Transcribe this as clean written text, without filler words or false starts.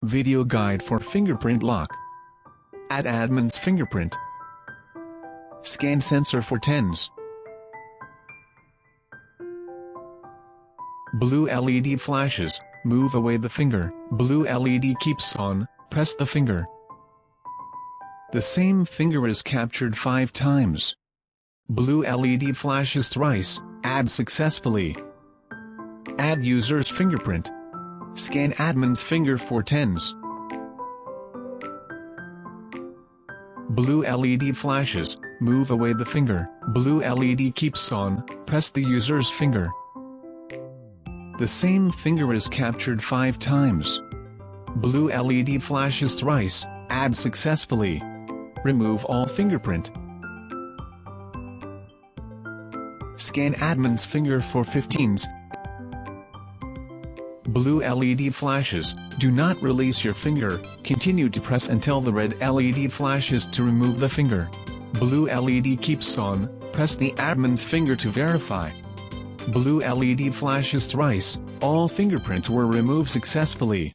Video guide for fingerprint lock. Add admin's fingerprint. Scan sensor for tens. Blue LED flashes, move away the finger. Blue LED keeps on, press the finger. The same finger is captured 5 times. Blue LED flashes thrice, add successfully. Add user's fingerprint. Scan admin's finger for tens. Blue LED flashes, move away the finger. Blue LED keeps on, press the user's finger. The same finger is captured 5 times. Blue LED flashes thrice, add successfully. Remove all fingerprint. Scan admin's finger for 15s. Blue LED flashes, do not release your finger, continue to press until the red LED flashes to remove the finger. Blue LED keeps on, press the admin's finger to verify. Blue LED flashes thrice, all fingerprints were removed successfully.